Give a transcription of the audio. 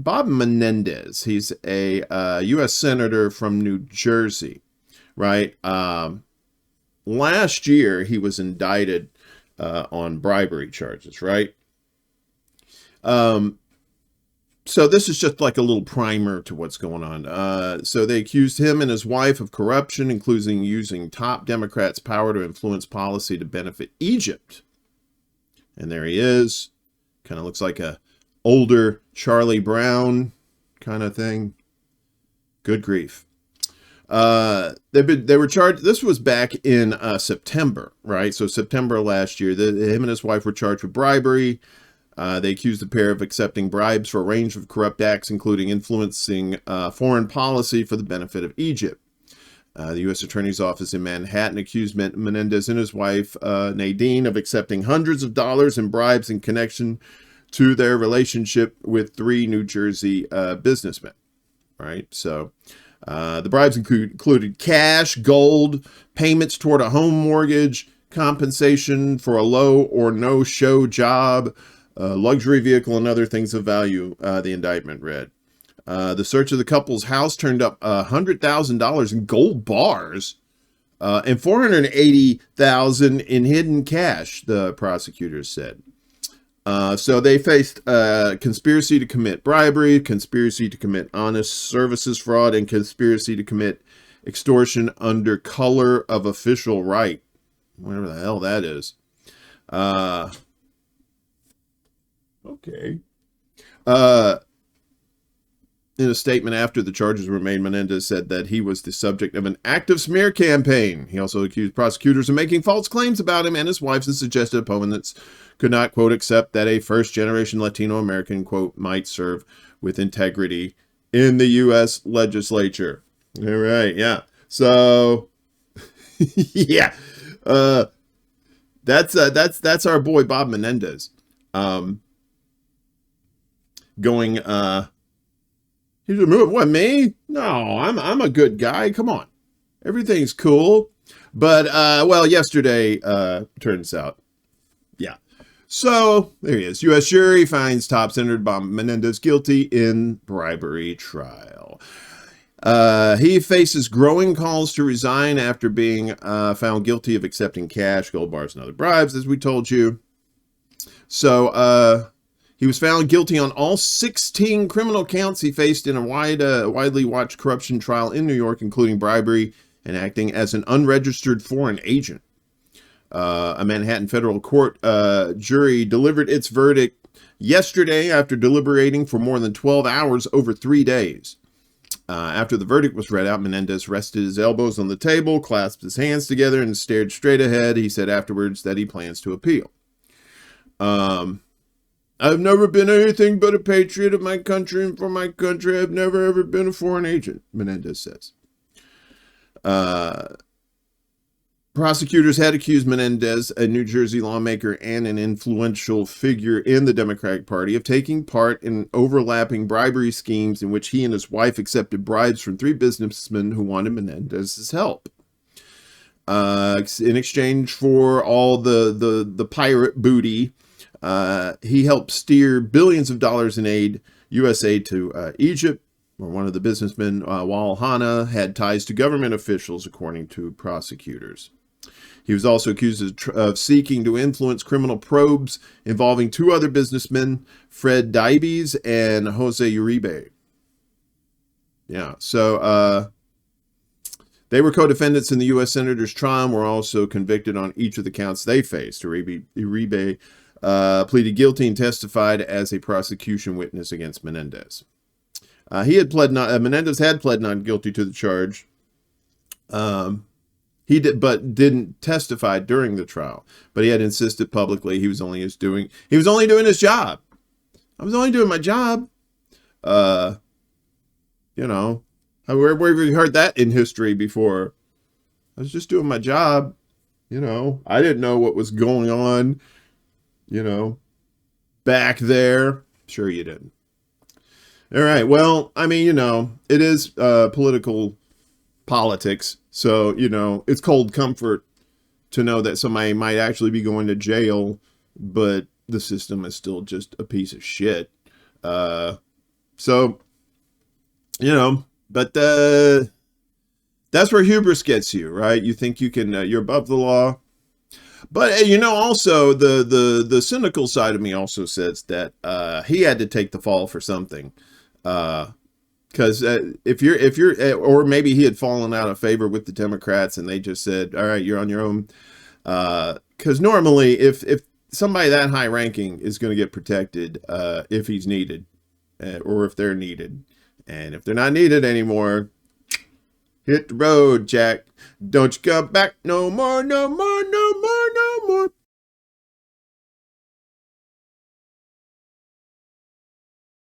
Bob Menendez. He's a U.S. senator from New Jersey, right? Last year, he was indicted on bribery charges, right? So this is just like a little primer to what's going on. So they accused him and his wife of corruption, including using top Democrats' power to influence policy to benefit Egypt. And there he is. Kind of looks like a older Charlie Brown kind of thing. Good grief. They were charged. This was back in September, right? So September last year, him and his wife were charged with bribery. They accused the pair of accepting bribes for a range of corrupt acts, including influencing foreign policy for the benefit of Egypt. The U.S. Attorney's Office in Manhattan accused Menendez and his wife, Nadine, of accepting hundreds of dollars in bribes in connection to their relationship with 3 New Jersey businessmen. Right? So the bribes included cash, gold, payments toward a home mortgage, compensation for a low or no show job, luxury vehicle, and other things of value, the indictment read. The search of the couple's house turned up $100,000 in gold bars and $480,000 in hidden cash, the prosecutors said. So they faced conspiracy to commit bribery, conspiracy to commit honest services fraud, and conspiracy to commit extortion under color of official right. Whatever the hell that is. Okay. In a statement after the charges were made, Menendez said that he was the subject of an active smear campaign. He also accused prosecutors of making false claims about him and his wife and suggested opponents could not, quote, accept that a first-generation Latino American, quote, might serve with integrity in the U.S. legislature. All right, yeah. So, yeah. That's our boy Bob Menendez. Going, he's a move. What, me? No, I'm a good guy. Come on. Everything's cool. But, well, yesterday, turns out, yeah. So, there he is. U.S. jury finds top Senator Bob Menendez guilty in bribery trial. He faces growing calls to resign after being found guilty of accepting cash, gold bars, and other bribes, as we told you. So, he was found guilty on all 16 criminal counts he faced in a widely watched corruption trial in New York, including bribery and acting as an unregistered foreign agent. A Manhattan federal court jury delivered its verdict yesterday after deliberating for more than 12 hours over 3 days. After the verdict was read out, Menendez rested his elbows on the table, clasped his hands together, and stared straight ahead. He said afterwards that he plans to appeal. I've never been anything but a patriot of my country and for my country. I've never, ever been a foreign agent, Menendez says. Prosecutors had accused Menendez, a New Jersey lawmaker and an influential figure in the Democratic Party, of taking part in overlapping bribery schemes in which he and his wife accepted bribes from 3 businessmen who wanted Menendez's help. In exchange for all the pirate booty, he helped steer billions of dollars in aid, U.S. aid to Egypt, where one of the businessmen, Wal Hanna, had ties to government officials, according to prosecutors. He was also accused of seeking to influence criminal probes involving 2 other businessmen, Fred Dybes and Jose Uribe. Yeah, so they were co-defendants in the U.S. Senator's trial and were also convicted on each of the counts they faced. Uribe pleaded guilty and testified as a prosecution witness against Menendez. Menendez had pled not guilty to the charge. He didn't testify during the trial, but he had insisted publicly he was only doing his job. I was only doing my job. Where have you heard that in history before? I was just doing my job. I didn't know what was going on, back there. Sure you didn't. All right. Well, I mean, it is political politics. So, it's cold comfort to know that somebody might actually be going to jail, but the system is still just a piece of shit. So, but that's where hubris gets you, right? You think you can, you're above the law. But also the cynical side of me also says that he had to take the fall for something, because if you're, or maybe he had fallen out of favor with the Democrats and they just said, all right, you're on your own. Because normally, if somebody that high ranking is going to get protected, if he's needed, or if they're needed, and if they're not needed anymore, hit the road, Jack. Don't you come back no more, no more, no